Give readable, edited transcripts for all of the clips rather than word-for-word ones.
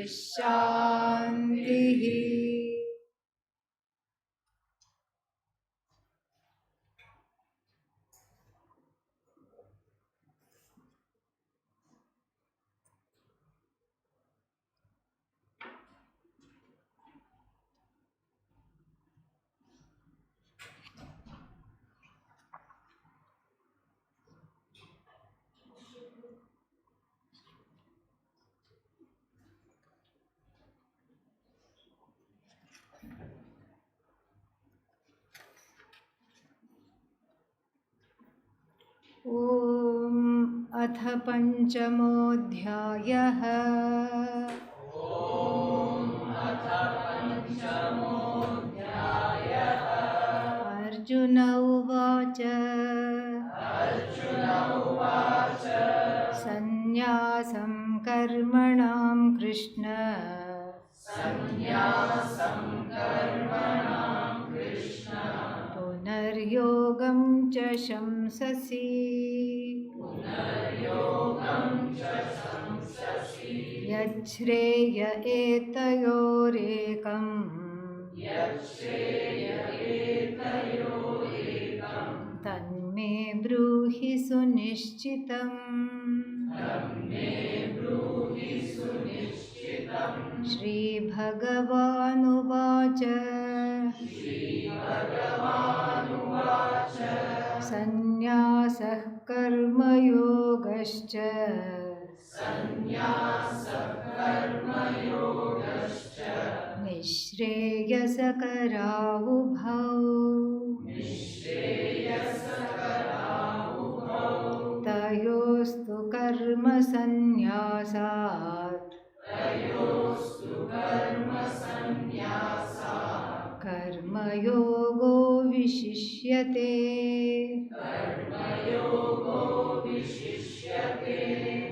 Shantihi. ॐ अथ पञ्चमोऽध्यायः। अर्जुन उवाच सन्न्यासं कर्मणां कृष्ण पुनर्योगं च शंससि यच्छ्रेय एतयोरेकम् तन्मे ब्रूहि सुनिश्चितम्। श्रीभगवानुवाच सन्न्यासः कर्मयोगश्च निःश्रेयसकरावुभौ तयोस्तु कर्मसन्न्यासात् कर्मयोगो विशिष्यते।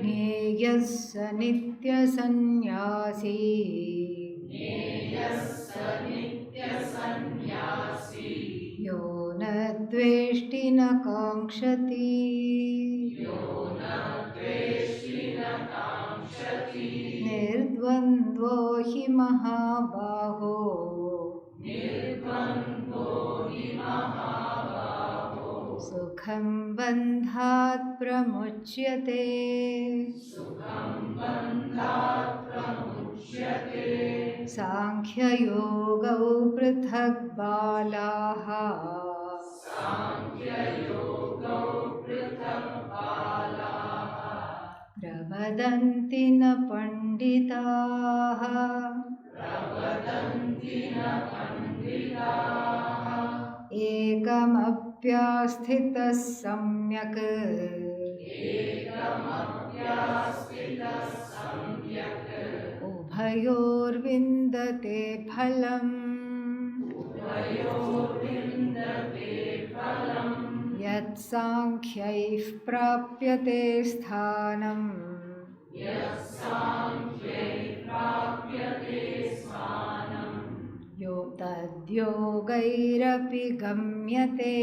ज्ञेयः स नित्यसन्न्यासी यो न द्वेष्टि न काङ्क्षति। निर्द्वन्द्वो हि महाबाहो सुखं बन्धात् प्रमुच्यते। सांख्ययोगौ पृथक् बालाः प्रवदन्ति न पण्डिताः। एकमप्यास्थितः सम्यक् उभयोर्विन्दते फलम्। यत्साङ्ख्यैः प्राप्यते स्थानम् यो तद्योगैरपि गम्यते।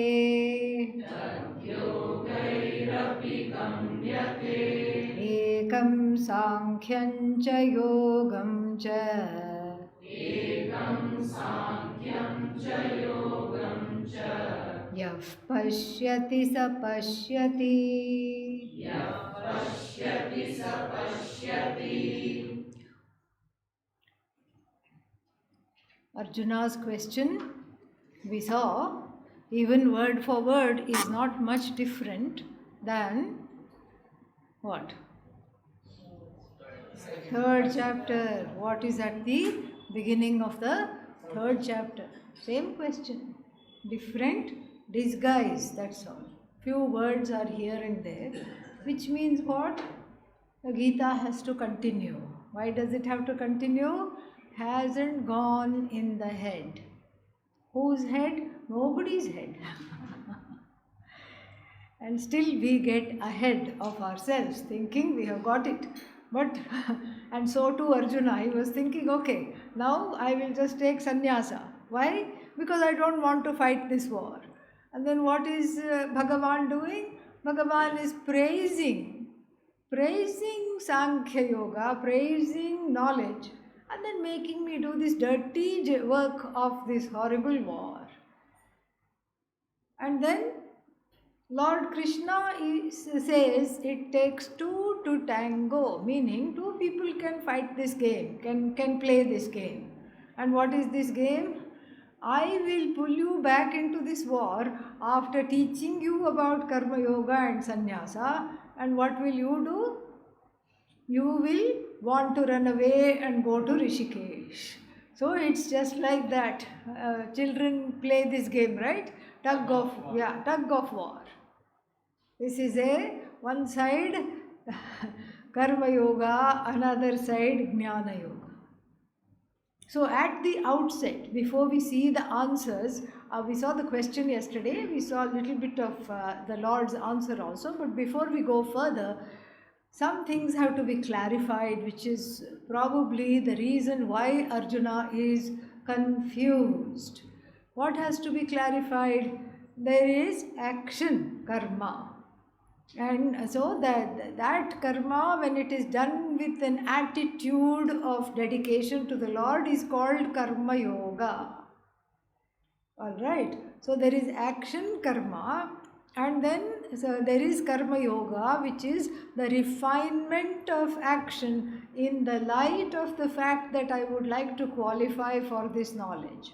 एकं साङ्ख्यं च योगं च यः पश्यति स पश्यति। Arjuna's question, we saw, even word for word is not much different than what? Third chapter. What is at the beginning of the third chapter? Same question, different disguise, that's all. Few words are here and there, which means what? The Gita has to continue. Why does it have to continue? Hasn't gone in the head. Whose head? Nobody's head. And still we get ahead of ourselves, thinking we have got it. But, and so too Arjuna, he was thinking, okay, now I will just take sannyasa. Why? Because I don't want to fight this war. And then what is Bhagavan doing? Bhagavan is praising praising Sankhya Yoga, praising knowledge, and then making me do this dirty work of this horrible war. And then Lord Krishna says it takes two to tango, meaning two people can fight this game, can play this game. And what is this game? I will pull you back into this war after teaching you about Karma Yoga and Sannyasa. And what will you do? You will want to run away and go to Rishikesh. So it's just like that. Children play this game, right? Tug of war. This is one side Karma Yoga, another side Jnana Yoga. So at the outset, before we see the answers, we saw the question yesterday, we saw a little bit of the Lord's answer also, but before we go further, some things have to be clarified, which is probably the reason why Arjuna is confused. What has to be clarified? There is action, karma. And so that karma, when it is done with an attitude of dedication to the Lord, is called karma yoga. Alright, so there is action, karma, and then so there is karma yoga, which is the refinement of action in the light of the fact that I would like to qualify for this knowledge.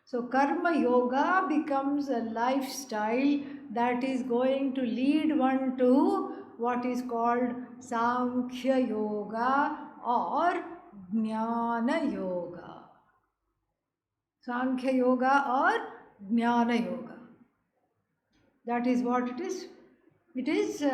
So karma yoga becomes a lifestyle that is going to lead one to what is called Sankhya Yoga or Jnana Yoga. Sankhya Yoga or Jnana Yoga. That is what it is. It is,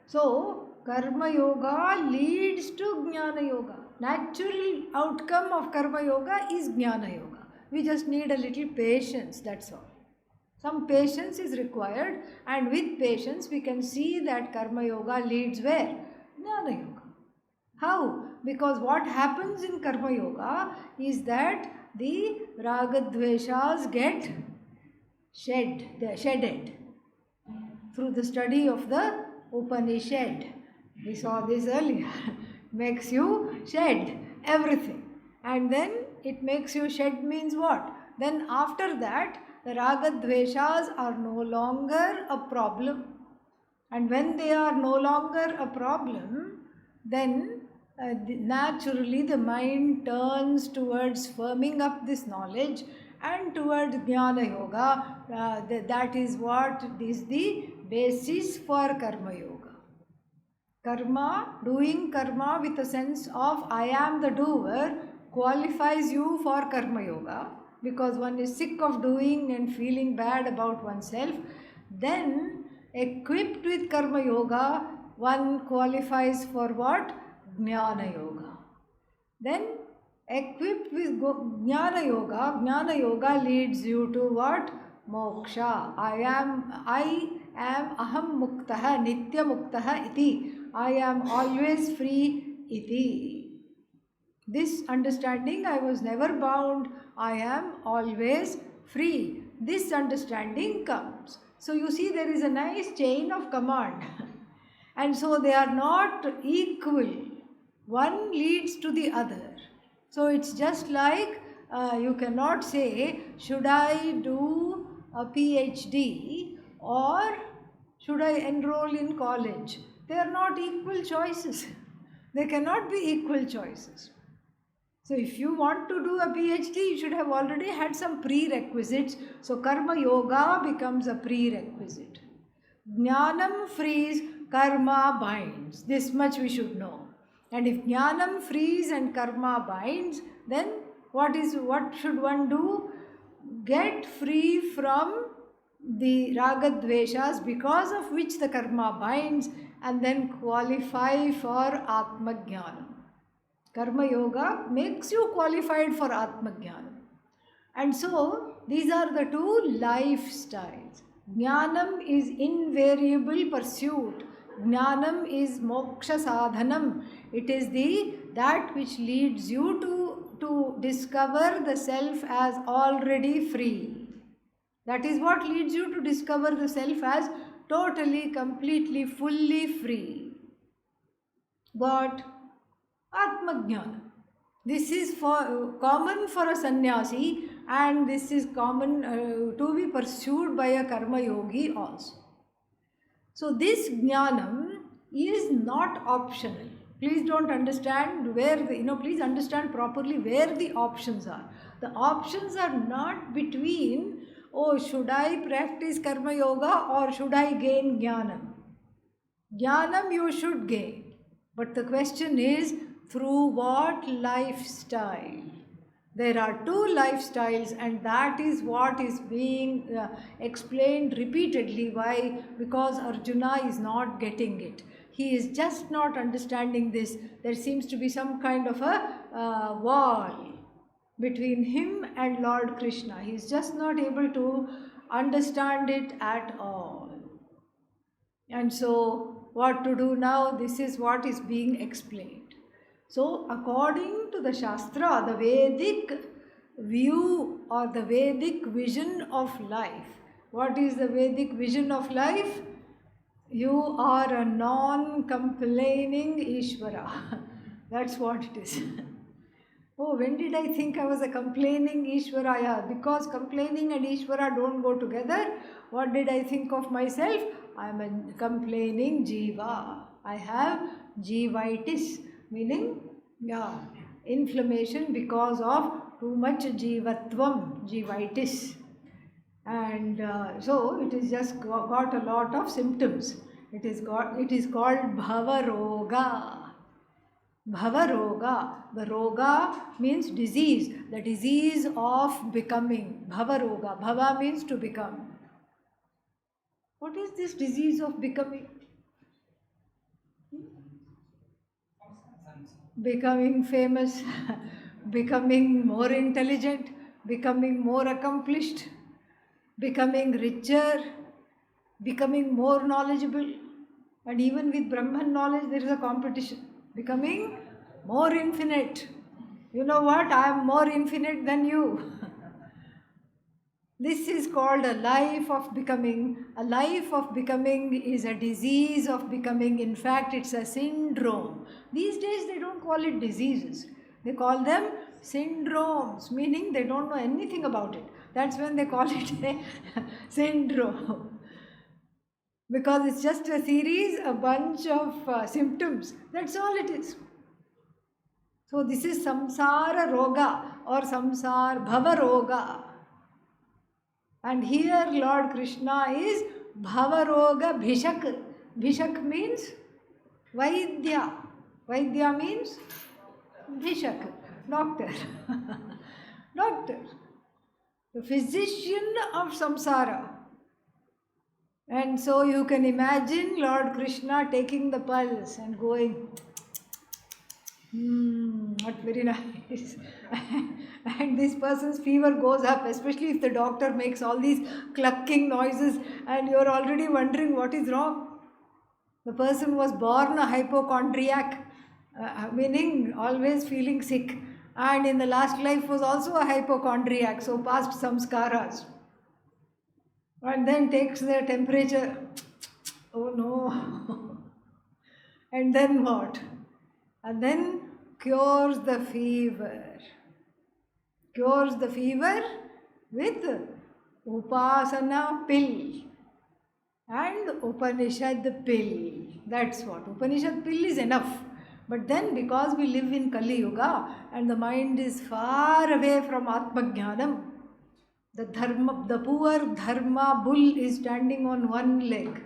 so Karma Yoga leads to Jnana Yoga. Natural outcome of Karma Yoga is Jnana Yoga. We just need a little patience, that's all. Some patience is required, and with patience we can see that Karma Yoga leads where? Jnana Yoga. How? Because what happens in Karma Yoga is that the Ragadveshas get shedded through the study of the Upanishad. We saw this earlier. Makes you shed everything. And then it makes you shed means what? Then after that, the Ragadveshas are no longer a problem. And when they are no longer a problem, then naturally the mind turns towards firming up this knowledge and towards Jnana Yoga. That is what is the basis for Karma Yoga. Karma, doing karma with a sense of I am the doer, qualifies you for Karma Yoga, because one is sick of doing and feeling bad about oneself. Then equipped with Karma Yoga, one qualifies for what? Jnana Yoga. Then equipped with Jnana Yoga leads you to what? Moksha. I am aham muktaha, nitya muktaha iti. I am always free iti. This understanding, I was never bound, I am always free. This understanding comes. So you see, there is a nice chain of command. And so they are not equal. One leads to the other. So it's just like you cannot say, should I do a PhD or should I enroll in college? They are not equal choices. They cannot be equal choices. So if you want to do a PhD, you should have already had some prerequisites. So Karma Yoga becomes a prerequisite. Jnanam frees, karma binds. This much we should know. And if Jnanam frees and karma binds, then what should one do? Get free from the Ragadveshas, because of which the karma binds, and then qualify for Atma Jnana. Karma Yoga makes you qualified for Atma Jnana. And so these are the two lifestyles. Jnanam is invariable pursuit. Jnanam is moksha sadhanam. It is that which leads you to discover the self as already free. That is what leads you to discover the self as totally, completely, fully free. What? Atmajnana. This is common for a sannyasi, and this is common to be pursued by a karma yogi also. So this jnanam is not optional. Please don't understand where please understand properly where the options are. The options are not between, oh, should I practice karma yoga or should I gain jnanam? Jnanam you should gain. But the question is, through what lifestyle? There are two lifestyles, and that is what is being explained repeatedly. Why? Because Arjuna is not getting it. He is just not understanding this. There seems to be some kind of a wall between him and Lord Krishna. He is just not able to understand it at all. And so, what to do now? This is what is being explained. So, according to the Shastra, the Vedic view or the Vedic vision of life, what is the Vedic vision of life? You are a non-complaining Ishvara. That's what it is. Oh, when did I think I was a complaining Ishvara? Yeah, because complaining and Ishvara don't go together. What did I think of myself? I am a complaining Jiva. I have Jivitis, meaning inflammation because of too much Jivatvam, Jivitis. And so it is just got a lot of symptoms. It is called Bhavaroga. Bhavaroga. The roga means disease, the disease of becoming. Bhavaroga. Bhava means to become. What is this disease of becoming? Becoming famous, becoming more intelligent, becoming more accomplished, becoming richer, becoming more knowledgeable. And even with Brahman knowledge, there is a competition. Becoming more infinite. You know what? I am more infinite than you. This is called a life of becoming. A life of becoming is a disease of becoming. In fact, it's a syndrome. These days they don't call it diseases. They call them syndromes, meaning they don't know anything about it. That's when they call it a syndrome. Because it's just a series, a bunch of symptoms. That's all it is. So this is samsara roga or samsara bhava roga. And here Lord Krishna is Bhavaroga Bhishak. Bhishak means Vaidya. Vaidya means Bhishak, doctor. Doctor. The physician of samsara. And so you can imagine Lord Krishna taking the pulse and going, not very nice. And this person's fever goes up, especially if the doctor makes all these clucking noises and you're already wondering what is wrong. The person was born a hypochondriac, meaning always feeling sick, and in the last life was also a hypochondriac, so past samskaras. And then takes their temperature. Oh no. And then what? And then cures the fever. Cures the fever with Upasana pill and Upanishad pill. That's what. Upanishad pill is enough. But then because we live in Kali Yuga and the mind is far away from Atmajnanam, the poor dharma bull is standing on one leg.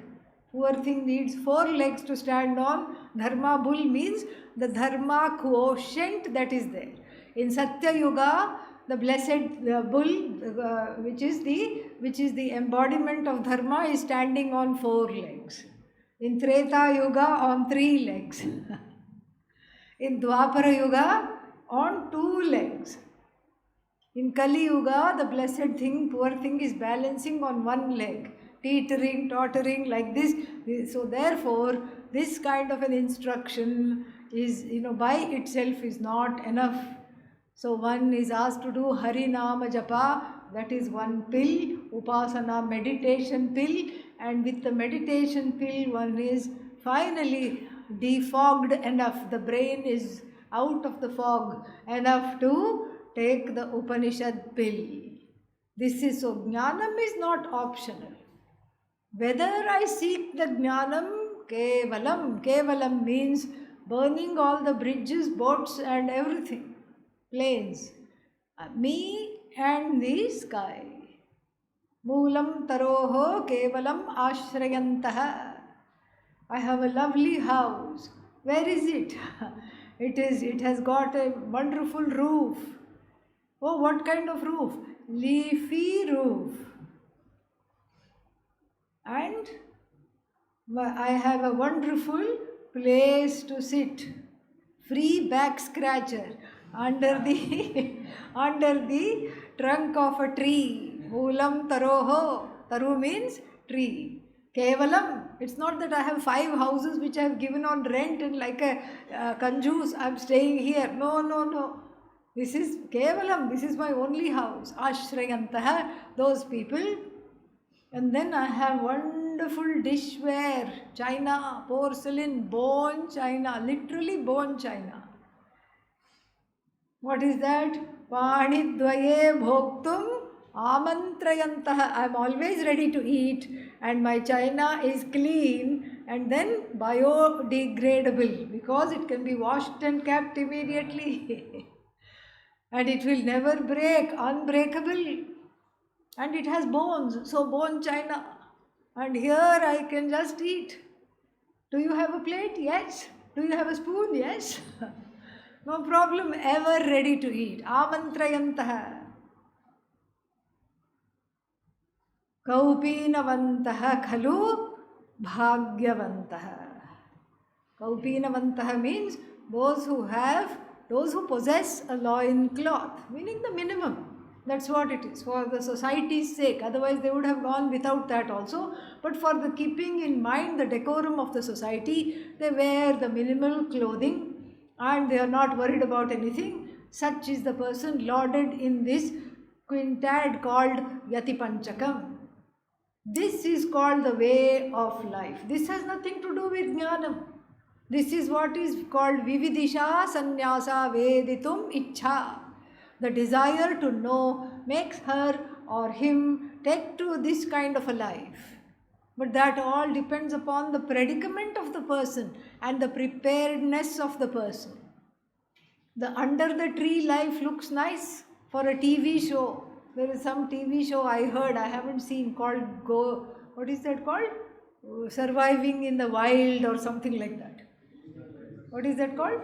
Poor thing needs 4 legs to stand on. Dharma bull means the dharma quotient that is there. In Satya Yuga, the blessed bull, which is the embodiment of dharma, is standing on 4 legs. In Treta Yuga, on 3 legs. In Dwapara Yuga, on 2 legs. In Kali Yuga, the blessed thing, poor thing, is balancing on 1 leg, teetering, tottering like this. So therefore, this kind of an instruction is, by itself is not enough. So one is asked to do Hari Nama Japa, that is 1 pill, Upasana meditation pill, and with the meditation pill one is finally defogged enough, the brain is out of the fog enough to take the Upanishad pill. This is so, Jnanam is not optional. Whether I seek the Jnanam, Kevalam means burning all the bridges, boats and everything, planes. Me and the sky. Moolam taroho kevalam ashrayantaha. I have a lovely house. Where is it? It has got a wonderful roof. Oh, what kind of roof? Leafy roof. And I have a wonderful place to sit. Free back scratcher under the under the trunk of a tree. Moolam taroho. Taru means tree. Kevalam. It's not that I have 5 houses which I have given on rent and like a kanjus, I am staying here. No. This is Kevalam. This is my only house. Ashrayantaha. Those people. And then I have wonderful dishware. China, porcelain, bone china. Literally bone china. What is that? Panidvaye bhoktum amantrayantaha. I am always ready to eat and my china is clean and then biodegradable because it can be washed and kept immediately. And it will never break, unbreakable. And it has bones, so bone china. And here I can just eat. Do you have a plate? Yes. Do you have a spoon? Yes. No problem, ever ready to eat. Amantrayantaha. Kaupinavantaha khalu bhagyavantaha. Kaupinavantaha means those who possess a loin cloth, meaning the minimum. That's what it is, for the society's sake. Otherwise they would have gone without that also. But for the keeping in mind the decorum of the society, they wear the minimal clothing and they are not worried about anything. Such is the person lauded in this quintad called Yati Panchakam. This is called the way of life. This has nothing to do with Jnanam. This is what is called Vividisha Sannyasa Veditum Ichha. The desire to know makes her or him take to this kind of a life. But that all depends upon the predicament of the person and the preparedness of the person. The under the tree life looks nice for a TV show. There is some TV show I heard, I haven't seen, called what is that called? Surviving in the Wild or something like that. What is that called?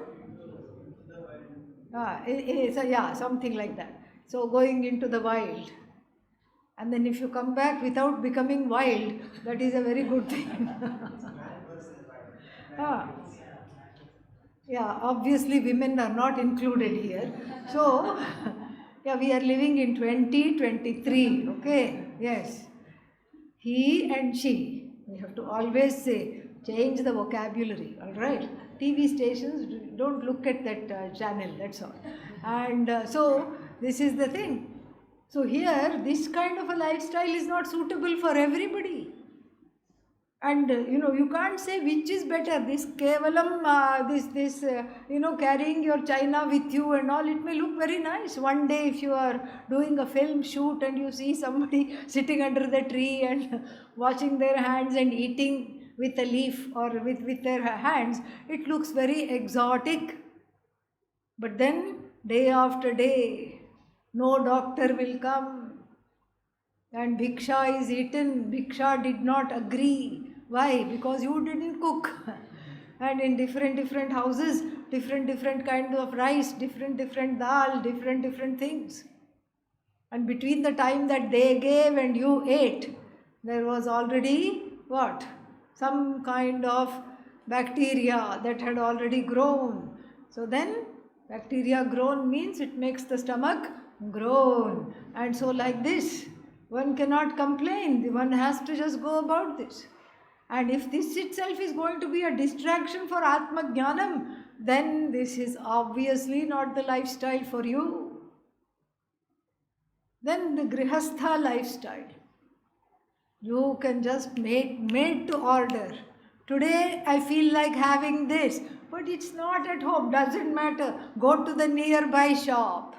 Something like that. So going into the wild. And then if you come back without becoming wild, that is a very good thing. Obviously women are not included here. So, we are living in 2023, okay? Yes. He and she. We have to always say, change the vocabulary, alright? TV stations, don't look at that channel, that's all. And so, this is the thing. So here, this kind of a lifestyle is not suitable for everybody. And you can't say which is better, this kevalam, carrying your china with you and all, it may look very nice. One day if you are doing a film shoot and you see somebody sitting under the tree and washing their hands and eating with a leaf or with their hands, it looks very exotic. But then, day after day, no doctor will come and bhiksha is eaten. Bhiksha did not agree. Why? Because you didn't cook. And in different houses, different kind of rice, different dal, different things. And between the time that they gave and you ate, there was already what? Some kind of bacteria that had already grown. So then, bacteria grown means it makes the stomach groan. And so like this, one cannot complain. One has to just go about this. And if this itself is going to be a distraction for Atma Jnanam, then this is obviously not the lifestyle for you. Then the Grihastha lifestyle. You can just make made to order. Today I feel like having this, but it's not at home, doesn't matter. Go to the nearby shop.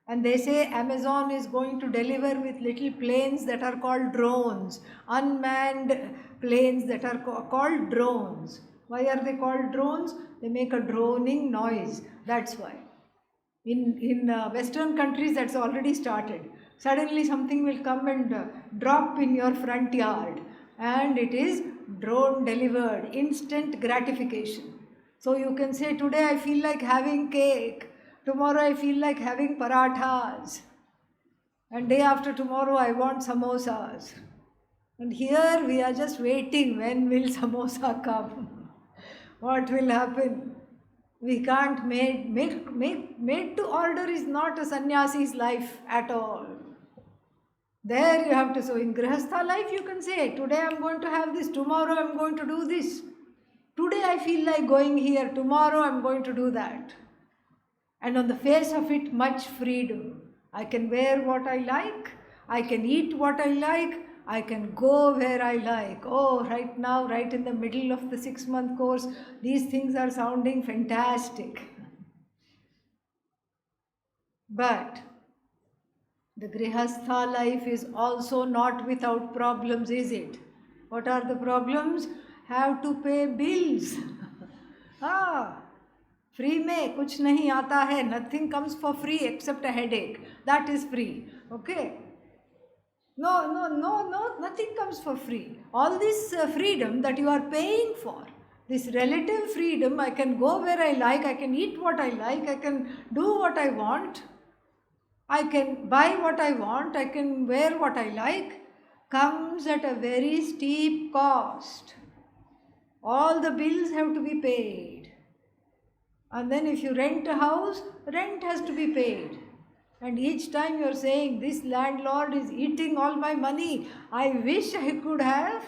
And they say Amazon is going to deliver with little planes that are called drones, unmanned planes that are called drones. Why are they called drones? They make a droning noise. That's why. In Western countries, that's already started. Suddenly, something will come and drop in your front yard, and it is drone delivered, instant gratification. So you can say, today I feel like having cake, tomorrow I feel like having parathas, and day after tomorrow I want samosas. And here we are just waiting, when will samosa come? What will happen? We can't made to order is not a sannyasi's life at all. There you have to, so in Grihastha life you can say, today I'm going to have this, tomorrow I'm going to do this. Today I feel like going here, tomorrow I'm going to do that. And on the face of it, much freedom. I can wear what I like, I can eat what I like, I can go where I like. Oh, right now, right in the middle of the 6-month course, these things are sounding fantastic. But the Grihastha life is also not without problems, is it? What are the problems? Have to pay bills. Free में कुछ नहीं आता है. Nothing comes for free except a headache. That is free. Okay? No, nothing comes for free. All this freedom that you are paying for, this relative freedom, I can go where I like, I can eat what I like, I can do what I want, I can buy what I want, I can wear what I like, comes at a very steep cost. All the bills have to be paid. And then if you rent a house, rent has to be paid. And each time you are saying, this landlord is eating all my money, I wish I could have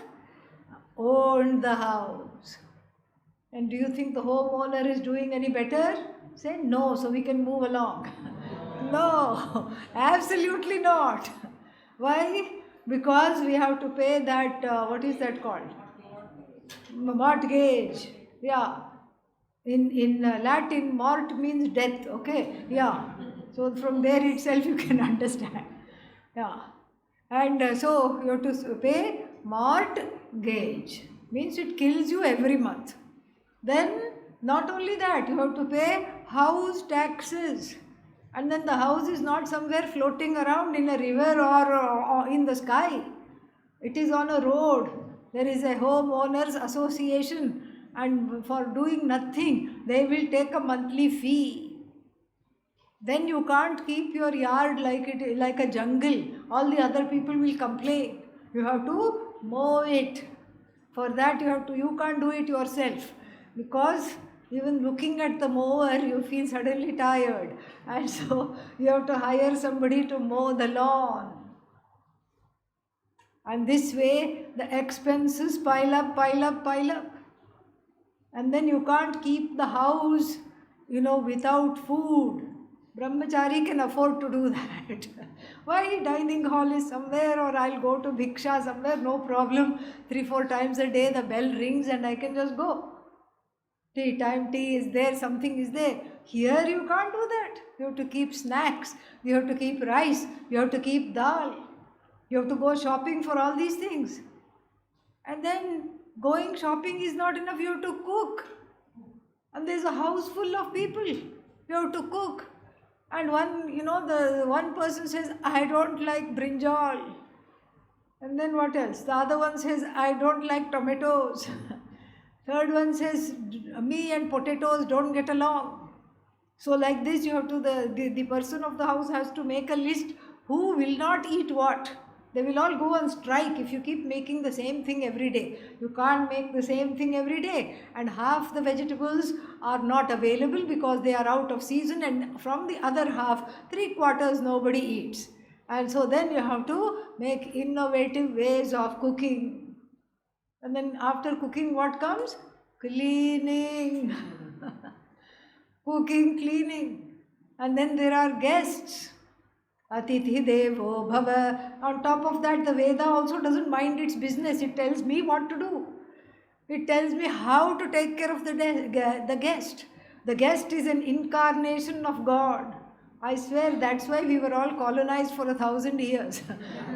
owned the house. And do you think the homeowner is doing any better? Say no, so we can move along. No, absolutely not. Why? Because we have to pay that, what is that called? Mortgage. Yeah. In Latin, mort means death, okay? Yeah. So from there itself you can understand. Yeah. And so you have to pay mortgage. Means it kills you every month. Then not only that, you have to pay house taxes. And then the house is not somewhere floating around in a river or in the sky. It is on a road. There is a homeowners association, and for doing nothing, they will take a monthly fee. Then you can't keep your yard like a jungle. All the other people will complain. You have to mow it. For that you can't do it yourself, because even looking at the mower, you feel suddenly tired. And so you have to hire somebody to mow the lawn. And this way, the expenses pile up. And then you can't keep the house, without food. Brahmachari can afford to do that. Why? Dining hall is somewhere, or I'll go to Bhiksha somewhere, no problem. 3-4 times a day the bell rings and I can just go. Tea time, tea is there, something is there. Here you can't do that. You have to keep snacks, you have to keep rice, you have to keep dal. You have to go shopping for all these things. And then going shopping is not enough, you have to cook. And there's a house full of people. You have to cook. And the one person says, I don't like brinjal. And then what else? The other one says, I don't like tomatoes. Third one says, me and potatoes don't get along. So like this, you have to, the person of the house has to make a list who will not eat what. They will all go on strike if you keep making the same thing every day. You can't make the same thing every day. And half the vegetables are not available because they are out of season, and from the other half, 3/4 nobody eats. And so then you have to make innovative ways of cooking. And then after cooking, what comes? Cleaning. Cooking, cleaning. And then there are guests. Atithi Devo Bhava. On top of that, the Veda also doesn't mind its business. It tells me what to do. It tells me how to take care of the guest. The guest is an incarnation of God. I swear that's why we were all colonized for 1,000 years.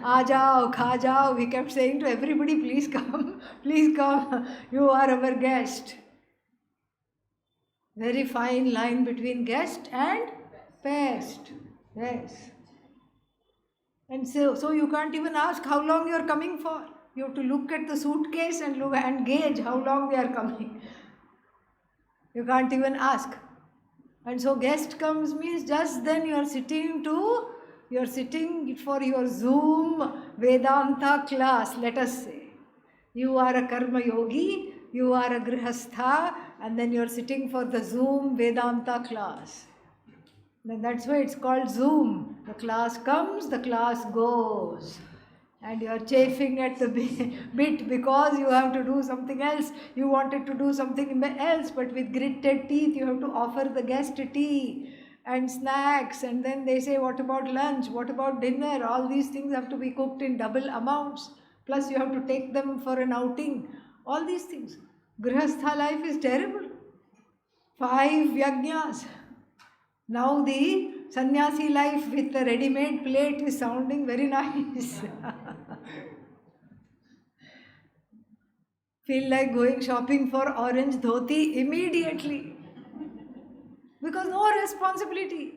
Aa jao, kha jao. We kept saying to everybody, please come, please come. You are our guest. Very fine line between guest and pest. Yes. And so you can't even ask how long you are coming for. You have to look at the suitcase and gauge how long they are coming. You can't even ask. And so guest comes means just then you are sitting for your Zoom Vedanta class, let us say. You are a karma yogi, you are a grihastha, and then you are sitting for the Zoom Vedanta class. Then that's why it's called Zoom. The class comes, the class goes. And you are chafing at the bit because you have to do something else. You wanted to do something else, but with gritted teeth you have to offer the guest tea and snacks. And then they say, what about lunch? What about dinner? All these things have to be cooked in double amounts. Plus you have to take them for an outing. All these things. Grihastha life is terrible. 5 yajnas. Now the sannyasi life with the ready-made plate is sounding very nice. Feel like going shopping for orange dhoti immediately. Because no responsibility.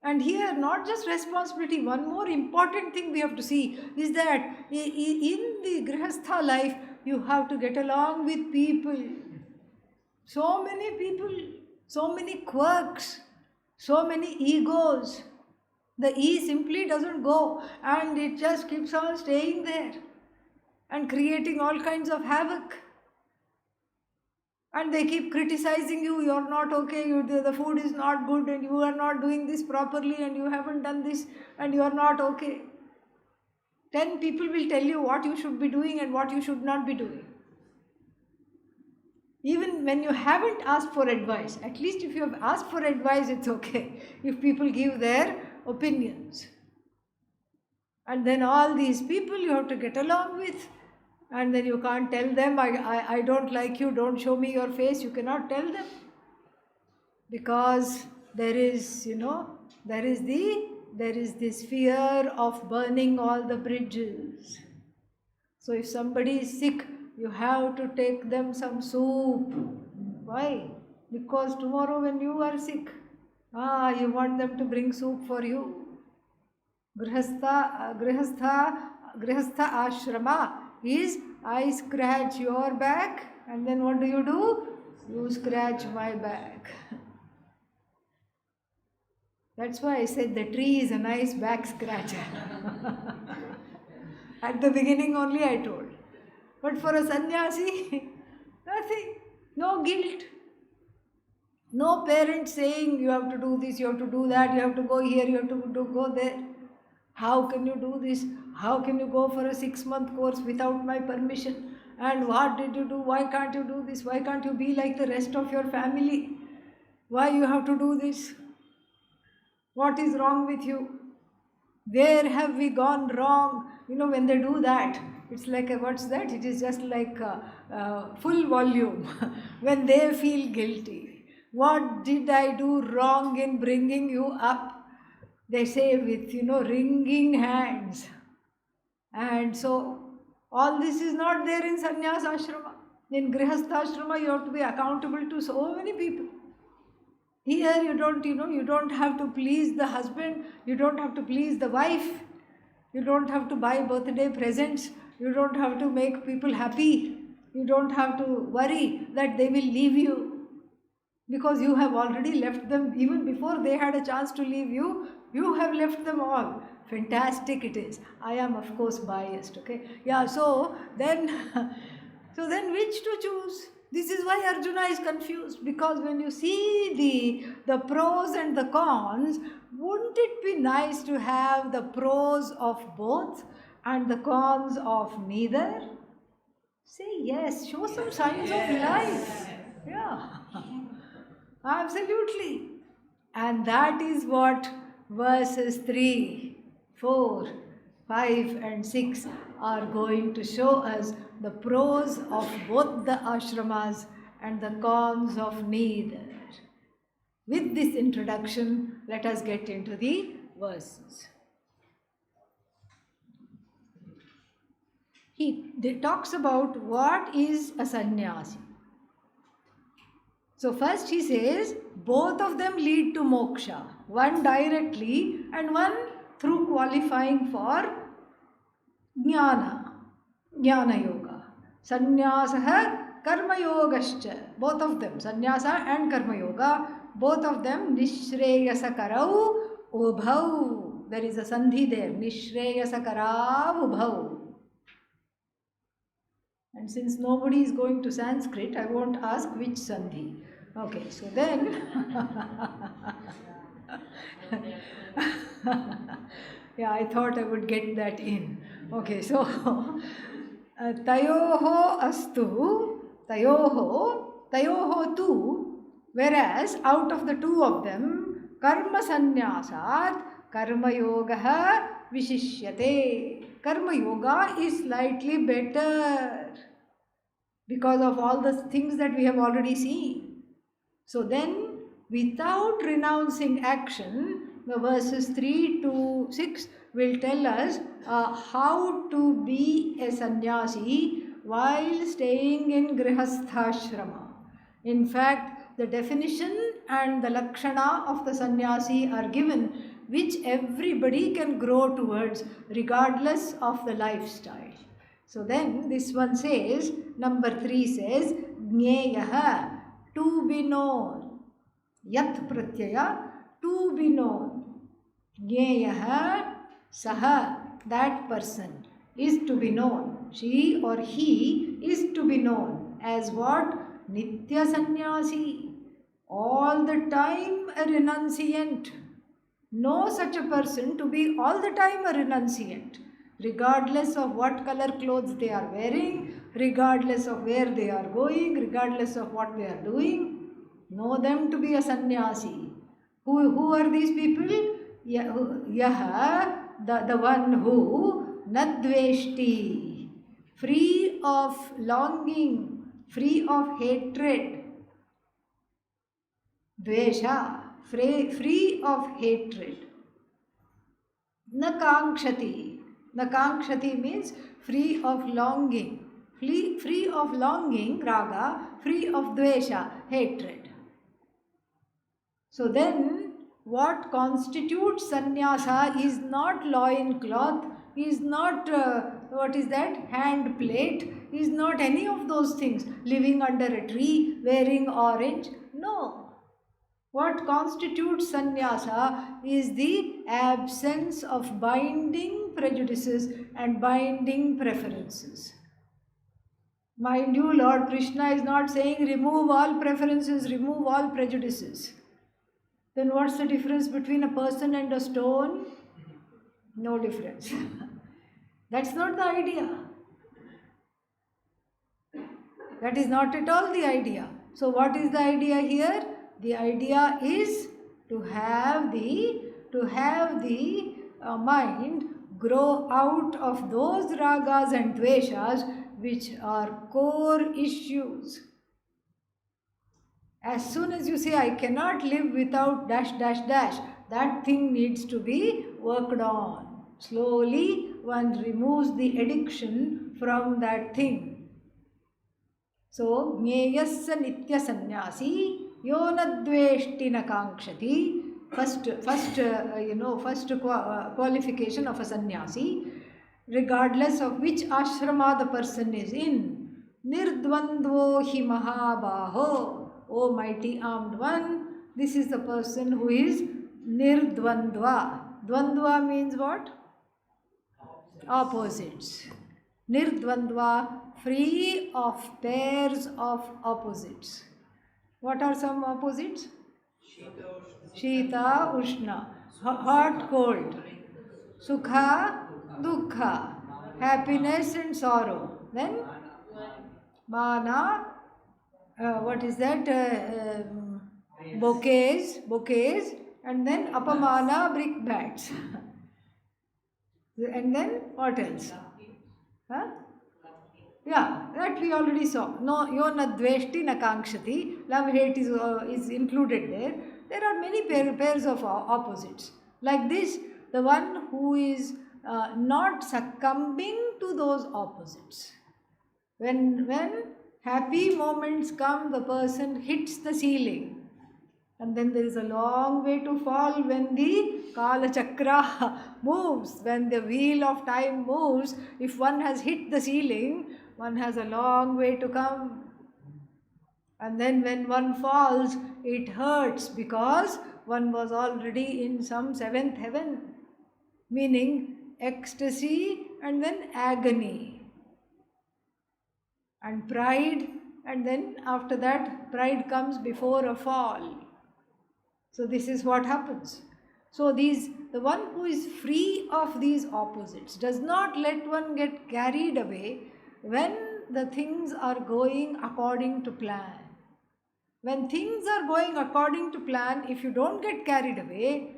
And here, not just responsibility, one more important thing we have to see is that in the grihastha life, you have to get along with people. So many people, so many quirks, so many egos. The E simply doesn't go and it just keeps on staying there and creating all kinds of havoc. And they keep criticizing you, you're not okay, the food is not good and you are not doing this properly and you haven't done this and you are not okay. 10 people will tell you what you should be doing and what you should not be doing. Even when you haven't asked for advice, at least if you have asked for advice, it's okay. If people give their opinions. And then all these people you have to get along with. And then you can't tell them, I don't like you, don't show me your face. You cannot tell them. Because there is this fear of burning all the bridges. So if somebody is sick, you have to take them some soup. Why? Because tomorrow when you are sick, you want them to bring soup for you. Grihastha ashrama is I scratch your back and then what do? You scratch my back. That's why I said the tree is a nice back scratcher. At the beginning only I told. But for a sannyasi, nothing. No guilt. No parent saying you have to do this, you have to do that, you have to go here, you have to go there. How can you do this? How can you go for a 6-month course without my permission? And what did you do? Why can't you do this? Why can't you be like the rest of your family? Why you have to do this? What is wrong with you? Where have we gone wrong? When they do that, it's like what's that? It is just like full volume. When they feel guilty. What did I do wrong in bringing you up? They say with, wringing hands. And so, all this is not there in sannyas ashrama. In grihastha ashrama, you have to be accountable to so many people. Here, you don't have to please the husband, you don't have to please the wife, you don't have to buy birthday presents, you don't have to make people happy, you don't have to worry that they will leave you. Because you have already left them, even before they had a chance to leave you, you have left them all. Fantastic it is. I am of course biased, okay? Yeah, so then which to choose? This is why Arjuna is confused, because when you see the pros and the cons, wouldn't it be nice to have the pros of both and the cons of neither? Say yes, show some signs of life. Yeah, absolutely. And that is what verses 3, 4, 5 and 6 are going to show us the pros of both the ashramas and the cons of neither. With this introduction, let us get into the verses. He talks about what is a sannyasi. So first he says, both of them lead to moksha. One directly and one through qualifying for jnana yoga. Sannyasah karma yogascha. Both of them, sannyasa and karma yoga, both of them nishreyasa karau ubhau. There is a sandhi there, nishreyasa karav ubhau. And since nobody is going to Sanskrit, I won't ask which sandhi. Okay, so then yeah, I thought I would get that in. Okay, so tayoho astu, tayoho tu, whereas out of the two of them, karma sannyasat, karma yoga vishishyate. Karma yoga is slightly better because of all the things that we have already seen. So then, without renouncing action, the verses 3 to 6 will tell us how to be a sannyasi while staying in grihastha-ashrama. In fact, the definition and the lakshana of the sannyasi are given, which everybody can grow towards regardless of the lifestyle. So then this one says, number 3 says, jneyah, to be known. Yat pratyaya, to be known. Jneyah, saha, that person is to be known. She or he is to be known as what? Nitya sannyasi. All the time a renunciant. Know such a person to be all the time a renunciant, regardless of what color clothes they are wearing, regardless of where they are going, regardless of what they are doing. Know them to be a sannyasi. Who are these people? Yaha, the one who, nadveshti, free of longing, free of hatred. Dvesha, free of hatred. Nakangshati. Nakangshati means free of longing. Free of longing, raga, free of dvesha, hatred. So then, what constitutes sannyasa is not loincloth, is not, hand plate, is not any of those things. Living under a tree, wearing orange. No. What constitutes sannyasa is the absence of binding prejudices and binding preferences. Mind you, Lord Krishna is not saying remove all preferences, remove all prejudices. Then what's the difference between a person and a stone? No difference. That's not the idea. That is not at all the idea. So what is the idea here? The idea is to have the mind grow out of those ragas and dveshas which are core issues. As soon as you say, I cannot live without dash, dash, dash, that thing needs to be worked on. Slowly, one removes the addiction from that thing. So, jneyasya nitya sannyasi, yo nadveshti nakangshati. First qualification of a sannyasi, regardless of which ashrama the person is in. Nirdvandvo hi mahabaho. O mighty armed one, this is the person who is nirdvandva. Dvandva means what? Opposites. Nirdvandva, free of pairs of opposites. What are some opposites? Shita, Ushna, hot, cold. Sukha, Dukkha, happiness and sorrow. Then Mana, bouquets, and then Apamana, brickbats. And then what else? Huh? Yeah, that we already saw. No, yo na dveshti na kankshati. Love, hate is included there. There are many pairs of opposites. Like this, the one who is not succumbing to those opposites. When happy moments come, the person hits the ceiling. And then there is a long way to fall when the Kala Chakra moves, when the wheel of time moves. If one has hit the ceiling, one has a long way to come. And then when one falls, it hurts because one was already in some seventh heaven, meaning ecstasy and then agony. And pride, and then after that, pride comes before a fall. So this is what happens. So the one who is free of these opposites does not let one get carried away when the things are going according to plan. When things are going according to plan, if you don't get carried away,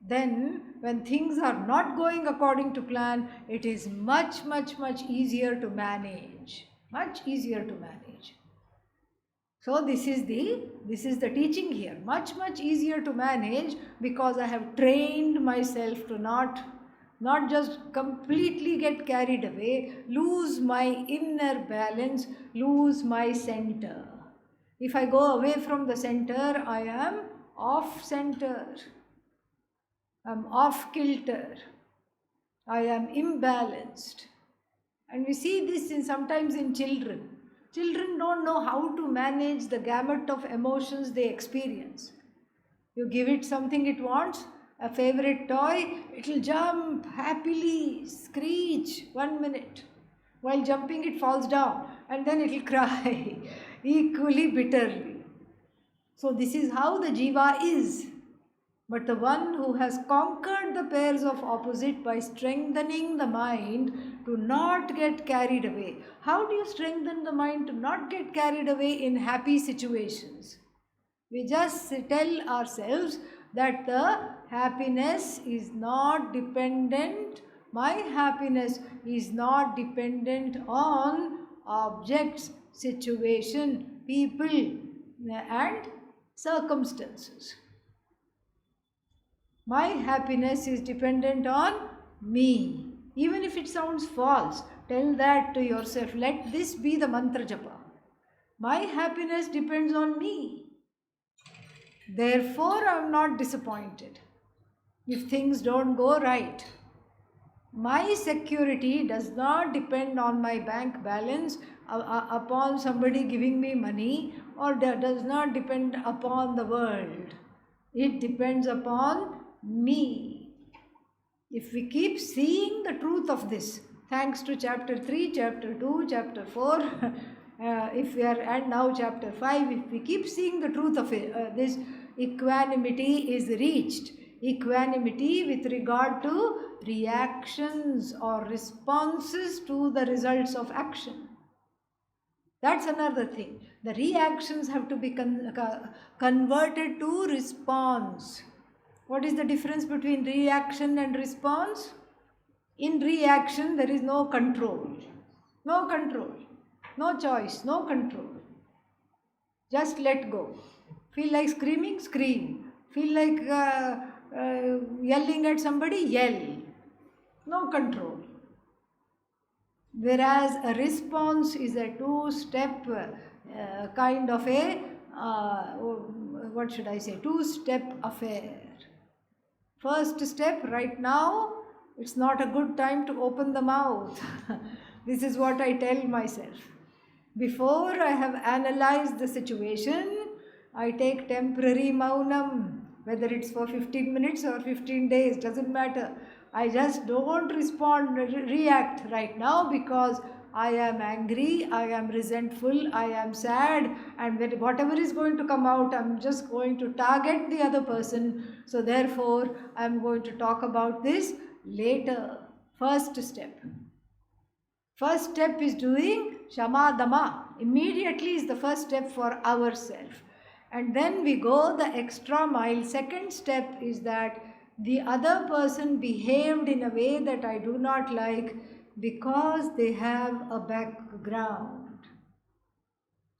then when things are not going according to plan, it is much easier to manage. Much easier to manage. So this is the teaching here. Much easier to manage because I have trained myself to not just completely get carried away, lose my inner balance, lose my center. If I go away from the center, I am off center. I am off kilter. I am imbalanced. And we see this sometimes in children. Children don't know how to manage the gamut of emotions they experience. You give it something it wants, a favorite toy, it will jump happily, screech 1 minute. While jumping, it falls down and then it will cry equally bitterly. So this is how the jiva is. But the one who has conquered the pairs of opposite by strengthening the mind to not get carried away. How do you strengthen the mind to not get carried away in happy situations? We just tell ourselves that the happiness is not dependent, my happiness is not dependent on objects, situation, people and circumstances. My happiness is dependent on me. Even if it sounds false, tell that to yourself. Let this be the mantra japa. My happiness depends on me. Therefore, I am not disappointed if things don't go right. My security does not depend on my bank balance, upon somebody giving me money, or does not depend upon the world. It depends upon me. If we keep seeing the truth of this, thanks to chapter 3, chapter 2, chapter 4, and now chapter 5, if we keep seeing the truth of it, this equanimity is reached. Equanimity with regard to reactions or responses to the results of action. That's another thing. The reactions have to be converted to response. What is the difference between reaction and response? In reaction, there is no control. No control. No choice. No control. Just let go. Feel like screaming? Scream. Feel like yelling at somebody? Yell. No control. Whereas a response is a two-step kind of a, two-step affair. First step, right now, it's not a good time to open the mouth. This is what I tell myself. Before I have analyzed the situation, I take temporary maunam, whether it's for 15 minutes or 15 days, doesn't matter. I just don't react right now because I am angry, I am resentful, I am sad, and whatever is going to come out, I'm just going to target the other person. So therefore, I'm going to talk about this later. First step. First step is doing shamadama. Immediately is the first step for ourselves. And then we go the extra mile. Second step is that the other person behaved in a way that I do not like. Because they have a background.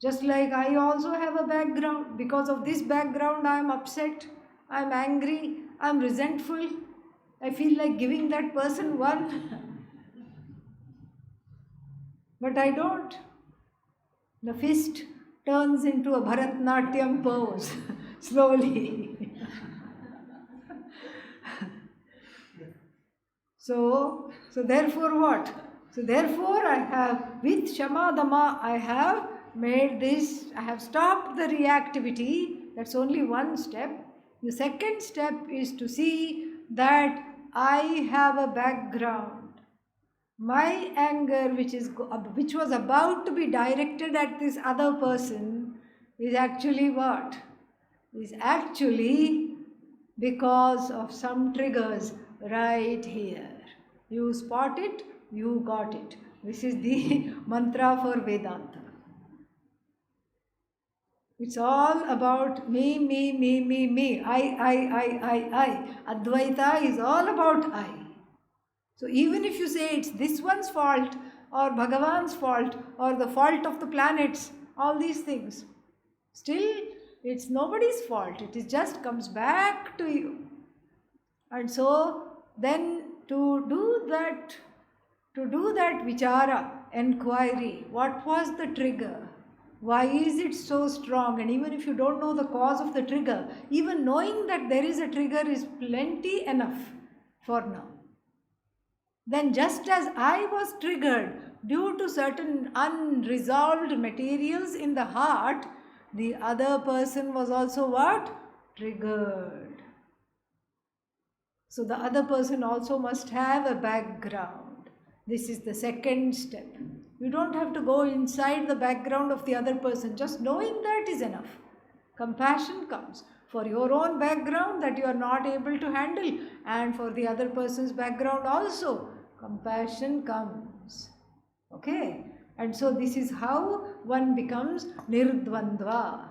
Just like I also have a background. Because of this background, I am upset, I am angry, I am resentful. I feel like giving that person one. But I don't. The fist turns into a Bharatnatyam pose slowly. So therefore what? So therefore I have, with Shamadama, I have made this, I have stopped the reactivity. That's only one step. The second step is to see that I have a background. My anger, which was about to be directed at this other person, is actually what? Is actually because of some triggers right here. You spot it, you got it. This is the mantra for Vedanta. It's all about me, me, me, me, me. I. Advaita is all about I. So even if you say it's this one's fault or Bhagavan's fault or the fault of the planets, all these things, still it's nobody's fault. It is just comes back to you. And so then to do that vichara, enquiry, what was the trigger? Why is it so strong? And even if you don't know the cause of the trigger, even knowing that there is a trigger is plenty enough for now. Then just as I was triggered due to certain unresolved materials in the heart, the other person was also what? Triggered. So the other person also must have a background. This is the second step. You don't have to go inside the background of the other person. Just knowing that is enough. Compassion comes for your own background that you are not able to handle, and for the other person's background also. Compassion comes. Okay? And so this is how one becomes nirdvandva,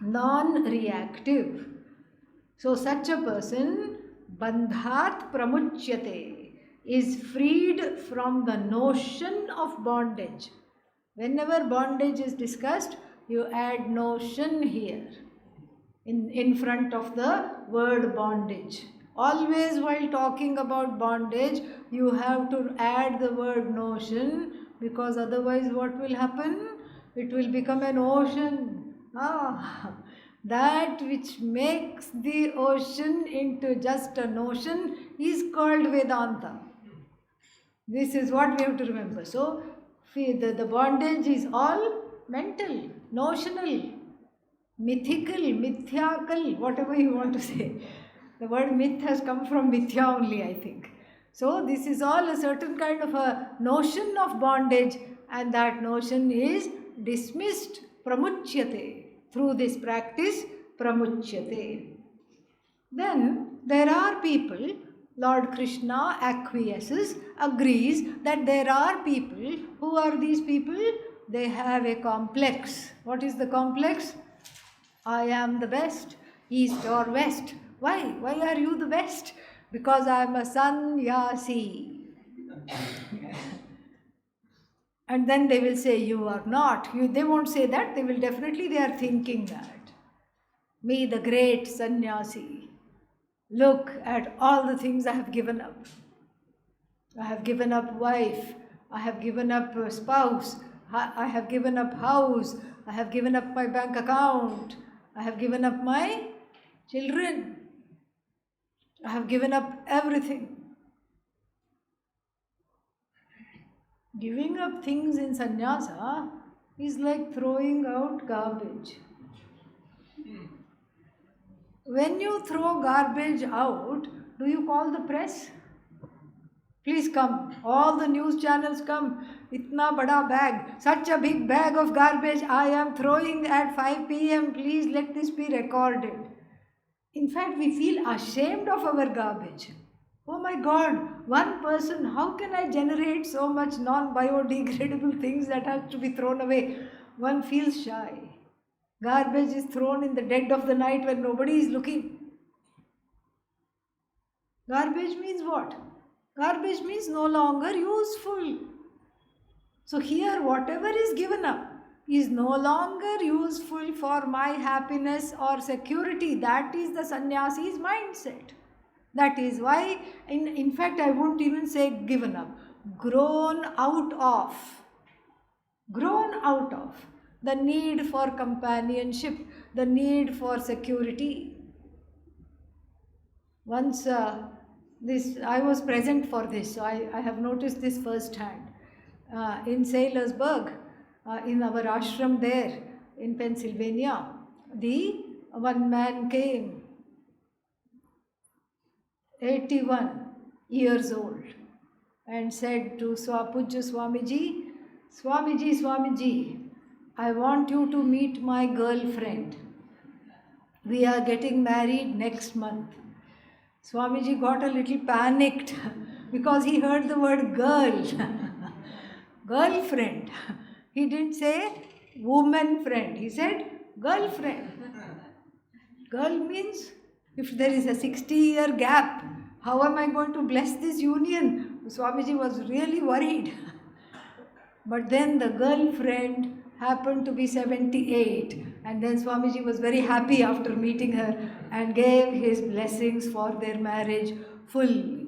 non-reactive. So such a person, bandhat pramuchyate, is freed from the notion of bondage. Whenever bondage is discussed, you add notion here in front of the word bondage. Always while talking about bondage, you have to add the word notion, because otherwise what will happen? It will become an ocean. That which makes the ocean into just a notion is called Vedanta. This is what we have to remember. So, the bondage is all mental, notional, mythical, mithyakal, whatever you want to say. The word myth has come from mithya only, I think. So, this is all a certain kind of a notion of bondage, and that notion is dismissed, pramuchyate. Through this practice, pramuchyate. Then there are people, Lord Krishna acquiesces, agrees that there are people. Who are these people? They have a complex. What is the complex? I am the best, east or west. Why? Why are you the best? Because I am a sannyasi. And then they will say, you are not. They won't say that. They are thinking that. Me, the great sannyasi. Look at all the things I have given up. I have given up wife. I have given up spouse. I have given up house. I have given up my bank account. I have given up my children. I have given up everything. Giving up things in sannyasa is like throwing out garbage. When you throw garbage out, do you call the press? Please come. All the news channels come. Itna bada bag. Such a big bag of garbage I am throwing at 5 p.m. Please let this be recorded. In fact, we feel ashamed of our garbage. Oh my God, one person, how can I generate so much non-biodegradable things that have to be thrown away? One feels shy. Garbage is thrown in the dead of the night when nobody is looking. Garbage means what? Garbage means no longer useful. So here whatever is given up is no longer useful for my happiness or security. That is the sannyasi's mindset. That is why, in fact, I won't even say given up, grown out of the need for companionship, the need for security. Once I was present for this, so I have noticed this firsthand. In Saylorsburg, in our ashram there in Pennsylvania, one man came, 81 years old, and said to Pujya Swamiji, Swamiji, I want you to meet my girlfriend. We are getting married next month. Swamiji got a little panicked because he heard the word girl. Girlfriend. He didn't say woman friend. He said girlfriend. Girl means if there is a 60-year gap, how am I going to bless this union? Swamiji was really worried. But then the girlfriend happened to be 78, and then Swamiji was very happy after meeting her and gave his blessings for their marriage fully.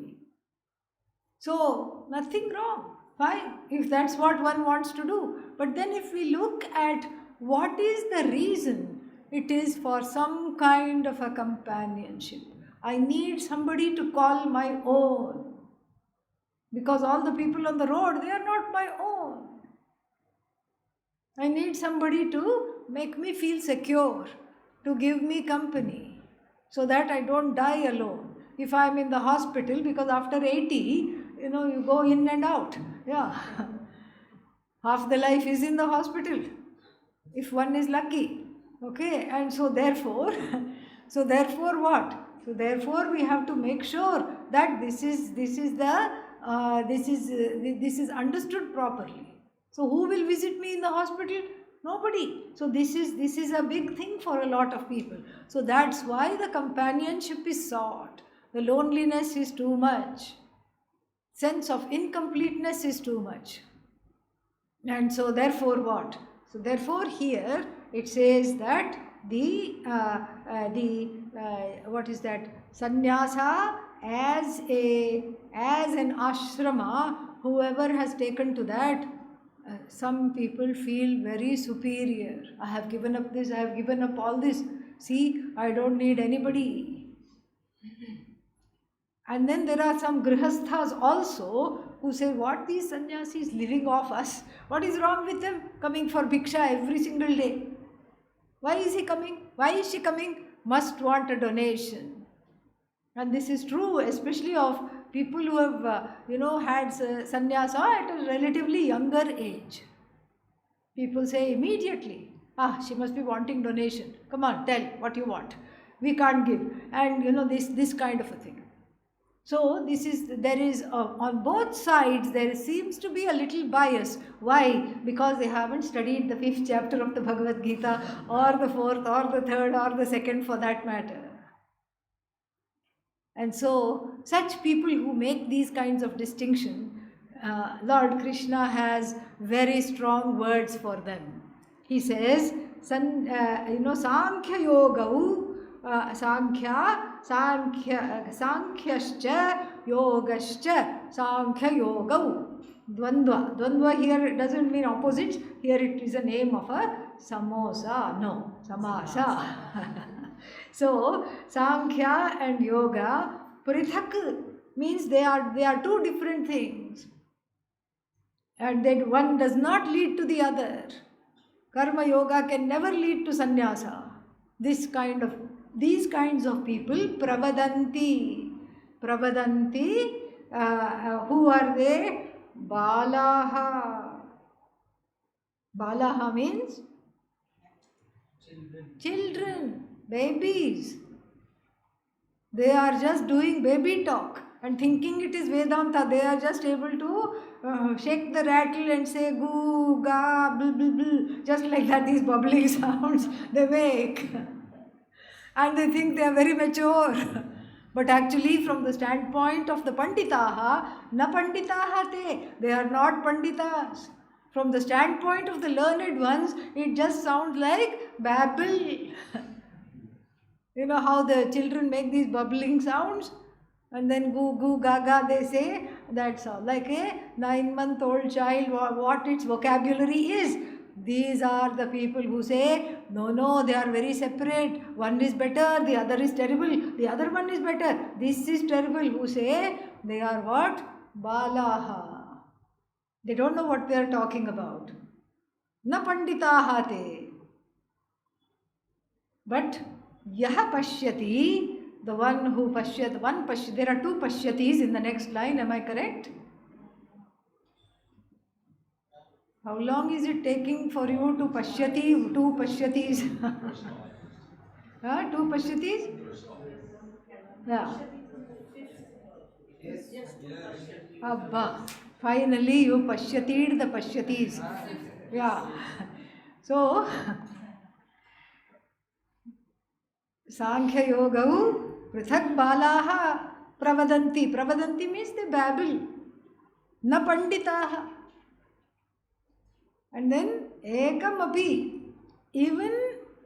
So, nothing wrong. Fine, if that's what one wants to do. But then if we look at what is the reason, it is for some kind of a companionship. I need somebody to call my own. Because all the people on the road, they are not my own. I need somebody to make me feel secure, to give me company, so that I don't die alone. If I am in the hospital, because after 80, you go in and out. Yeah. Half the life is in the hospital, if one is lucky. Okay, and so therefore what? So therefore we have to make sure that this is understood properly. So who will visit me in the hospital? Nobody. So this is a big thing for a lot of people. So that's why the companionship is sought. The loneliness is too much. Sense of incompleteness is too much. And so therefore what? So therefore here it says that what is that? Sannyasa as an ashrama, whoever has taken to that, some people feel very superior. I have given up this, I have given up all this. See, I don't need anybody. And then there are some grihasthas also who say, what these sannyasis living off us? What is wrong with them coming for bhiksha every single day? Why is he coming? Why is she coming? Must want a donation. And this is true, especially of people who have, had sannyasa at a relatively younger age. People say immediately, she must be wanting donation. Come on, tell what you want. We can't give. And this kind of a thing. So there is on both sides there seems to be a little bias. Why? Because they haven't studied the 5th chapter of the Bhagavad Gita, or the 4th, or the 3rd, or the 2nd for that matter. And so such people who make these kinds of distinction, Lord Krishna has very strong words for them. He says, Sankhya Yogau, Sankhyaschya Yogascha Sankhya Yogau. Dvandva here doesn't mean opposite. Here it is a name of a samosa. No, samasa. So Sankhya and Yoga, Prithak means they are two different things. And that one does not lead to the other. Karma Yoga can never lead to sannyasa. These kinds of people, pravadanti. Who are they? Balaha. Balaha means? Children, babies. They are just doing baby talk and thinking it is Vedanta. They are just able to shake the rattle and say goo, ga, bl, bl, bl. Just like that, these bubbling sounds they make. And they think they are very mature. But actually, from the standpoint of the Panditaha, na Panditaha te, they are not Panditas. From the standpoint of the learned ones, it just sounds like babble. You know how the children make these bubbling sounds? And then goo goo gaga they say, that's all. Like a 9-month-old child, what its vocabulary is. These are the people who say, no, they are very separate. One is better, the other is terrible. The other one is better. This is terrible. Who say they are what? Balaha. They don't know what they are talking about. Na panditaha te. But yaha pashyati, the one who pashyat, there are two pashyatis in the next line, am I correct? How long is it taking for you to pashyati, two pashyatis? Two pashyatis? Yeah. Abba, finally you pashyatid the pashyatis. Yeah. So, Sankhya Yogau Prithak Balaha Pravadanti. Pravadanti means they babble. Na Panditaha. And then Ekam Api. Even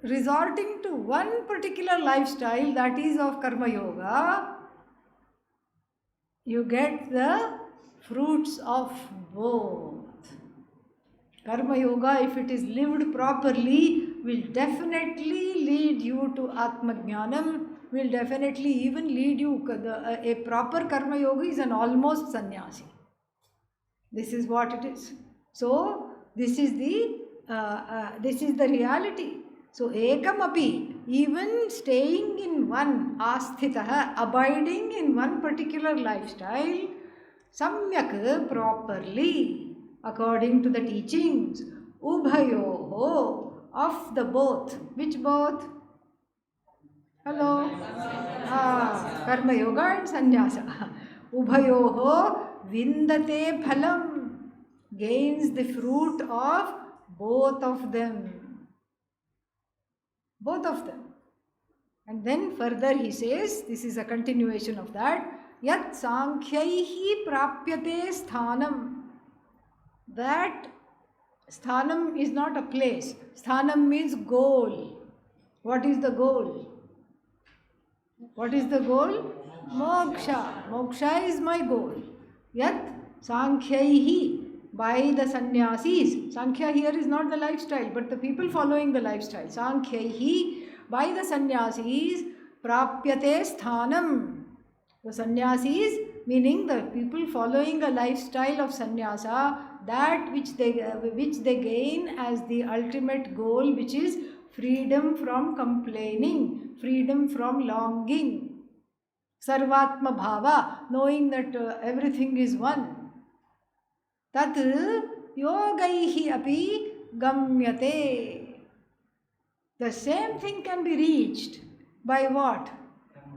resorting to one particular lifestyle, that is of Karma Yoga, you get the fruits of both. Karma Yoga, if it is lived properly, will definitely lead you to Atma Jnanam, will definitely even lead you. A proper Karma Yoga is an almost sannyasi. This is what it is. So, this is the reality. So, ekam api, even staying in one asthitaha, abiding in one particular lifestyle, samyak, properly, according to the teachings, ubhayoho, of the both. Which both? Hello? Karma Yoga and Sannyasa. Ubhayoho vindate phalam, gains the fruit of both of them. Both of them. And then further he says, this is a continuation of that, yat sankhyahi prapyate sthanam. That sthanam is not a place. Sthanam means goal. What is the goal? What is the goal? Moksha. Moksha is my goal. Yat sankhyahi, by the sannyasis. Sankhya here is not the lifestyle, but the people following the lifestyle. Sankhyahi, by the sannyasis, prapyate sthanam. The sannyasis, meaning the people following a lifestyle of sannyasa, that which they gain as the ultimate goal, which is freedom from complaining, freedom from longing. Sarvatma bhava, knowing that everything is one. Tat yogaihi api gamyate. The same thing can be reached by what?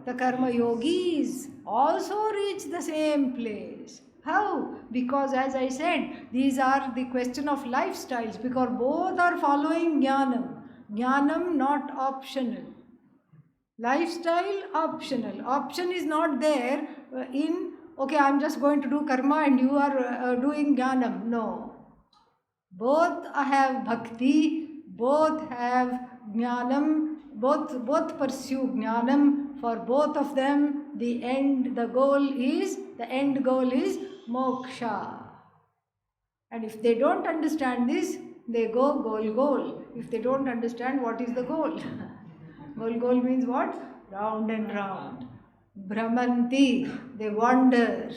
The karma yogis also reach the same place. How? Because as I said, these are the question of lifestyles, because both are following jnanam. Jnanam not optional. Lifestyle optional. Option is not there in, okay, I am just going to do karma and you are doing jnanam. No. Both have bhakti, both have jnanam, both pursue jnanam. For both of them, the end goal is moksha. And if they don't understand this, they go goal. If they don't understand what is the goal. Goal means what? Round and round. Brahmanti, they wander.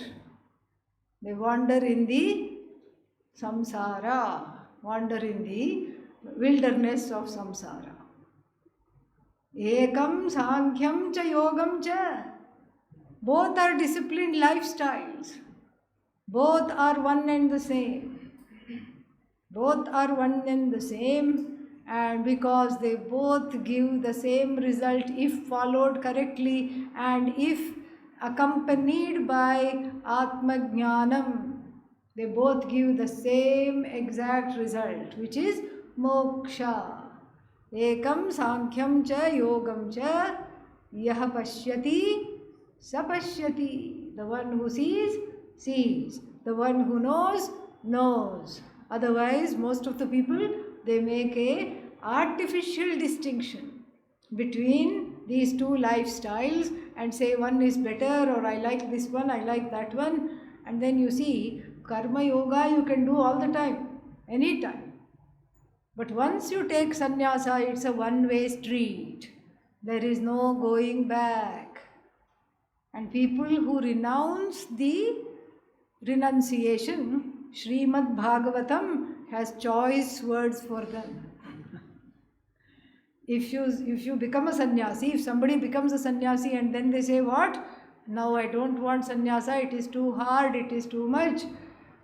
They wander in the samsara, wander in the wilderness of samsara. Ekam sankyam cha yogam cha. Both are disciplined lifestyles. Both are one and the same. Both are one and the same, and because they both give the same result if followed correctly and if accompanied by Atma Jnanam, they both give the same exact result, which is moksha. Ekam sankyam cha yogam cha yah pashyati Sapashyati. The one who sees, sees. The one who knows, knows. Otherwise, most of the people, they make a artificial distinction between these two lifestyles and say one is better, or I like this one, I like that one. And then you see, karma yoga you can do all the time, anytime. But once you take sannyasa, it's a one-way street. There is no going back. And people who renounce the renunciation, Srimad Bhagavatam has choice words for them. If you become a sannyasi, if somebody becomes a sannyasi and then they say, what? Now I don't want sannyasa, it is too hard, it is too much.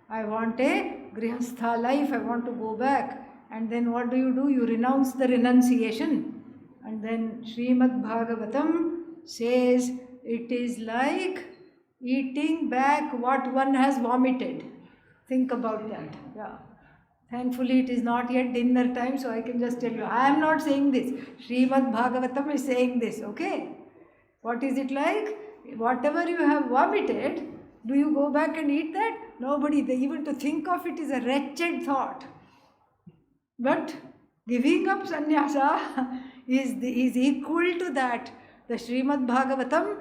I want a grihastha life, I want to go back. And then what do? You renounce the renunciation. And then Srimad Bhagavatam says it is like eating back what one has vomited. Think about that. Yeah. Thankfully, it is not yet dinner time, so I can just tell you. I am not saying this. Srimad Bhagavatam is saying this, okay? What is it like? Whatever you have vomited, do you go back and eat that? Nobody. Even to think of it is a wretched thought. But giving up sannyasa is equal to that. The Srimad Bhagavatam,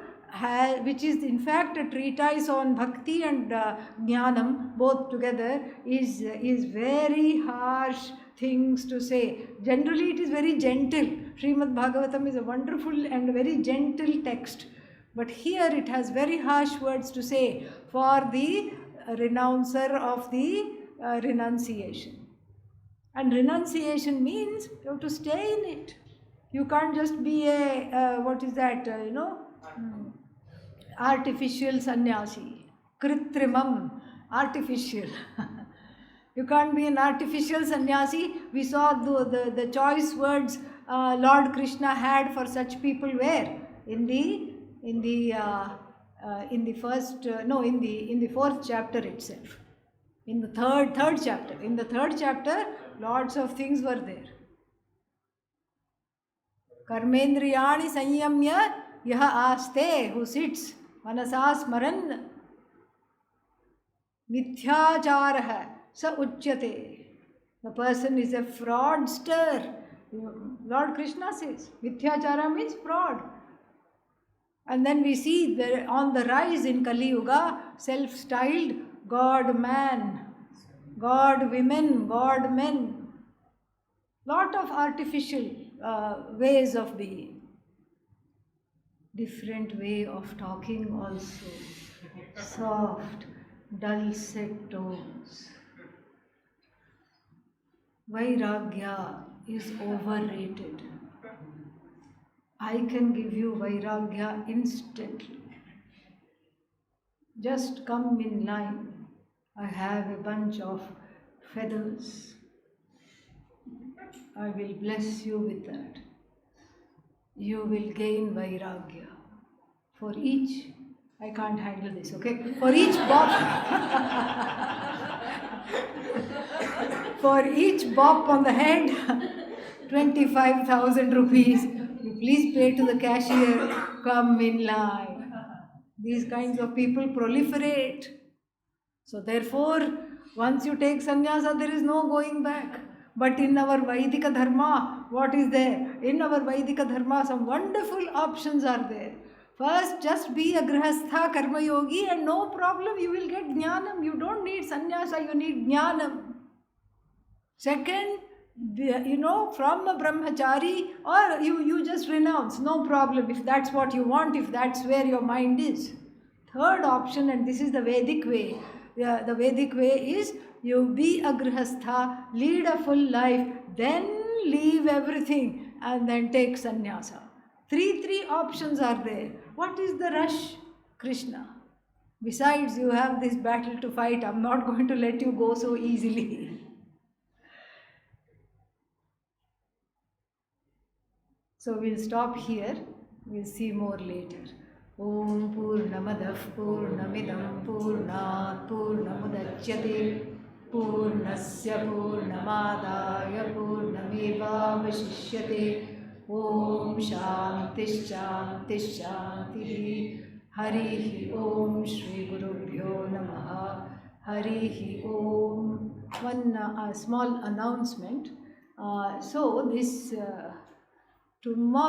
which is in fact a treatise on bhakti and jnanam, both together, is very harsh things to say. Generally it is very gentle. Srimad Bhagavatam is a wonderful and very gentle text. But here it has very harsh words to say for the renouncer of the renunciation. And renunciation means you have to stay in it. You can't just be a, artificial sannyasi. Kritrimam, artificial. You can't be an artificial sannyasi. We saw the choice words Lord Krishna had for such people where? In the fourth chapter itself. In the third chapter. In the third chapter, lots of things were there. Karmendriyani sanyamya yaha aste, who sits manasa smaran mithyacharaha sa uchyate. The person is a fraudster. Lord Krishna says, mithyachara means fraud. And then we see on the rise in Kali Yuga, self-styled God man, God women, God men. Lot of artificial ways of being. Different way of talking also. Soft, dulcet tones. Vairagya is overrated. I can give you Vairagya instantly. Just come in line. I have a bunch of feathers. I will bless you with that. You will gain Vairagya. For each, I can't handle this, okay? For each bop, for each bop on the head, 25,000 rupees. You please pay to the cashier, come in line. These kinds of people proliferate. So therefore, once you take sannyasa, there is no going back. But in our Vaidika Dharma, what is there? In our Vaidika Dharma, some wonderful options are there. First, just be a grihastha karma yogi and no problem, you will get jnanam. You don't need sannyasa, you need jnanam. Second, from a brahmachari, or you just renounce, no problem, if that's what you want, if that's where your mind is. Third option, and this is the Vedic way. The Vedic way is you be a grihastha, lead a full life, then leave everything and then take sannyasa. Three options are there. What is the rush? Krishna. Besides, you have this battle to fight. I'm not going to let you go so easily. So we'll stop here. We'll see more later. Om Purnamadav Purnamidam Purnat Purnamudachyate Purnasya Purnamadaya Purnameva Vashishyate Om Shanti Shanti Shanti. Harihi Om. Shri Gurubhyo Namaha. Harihi Om. One small announcement. So this tomorrow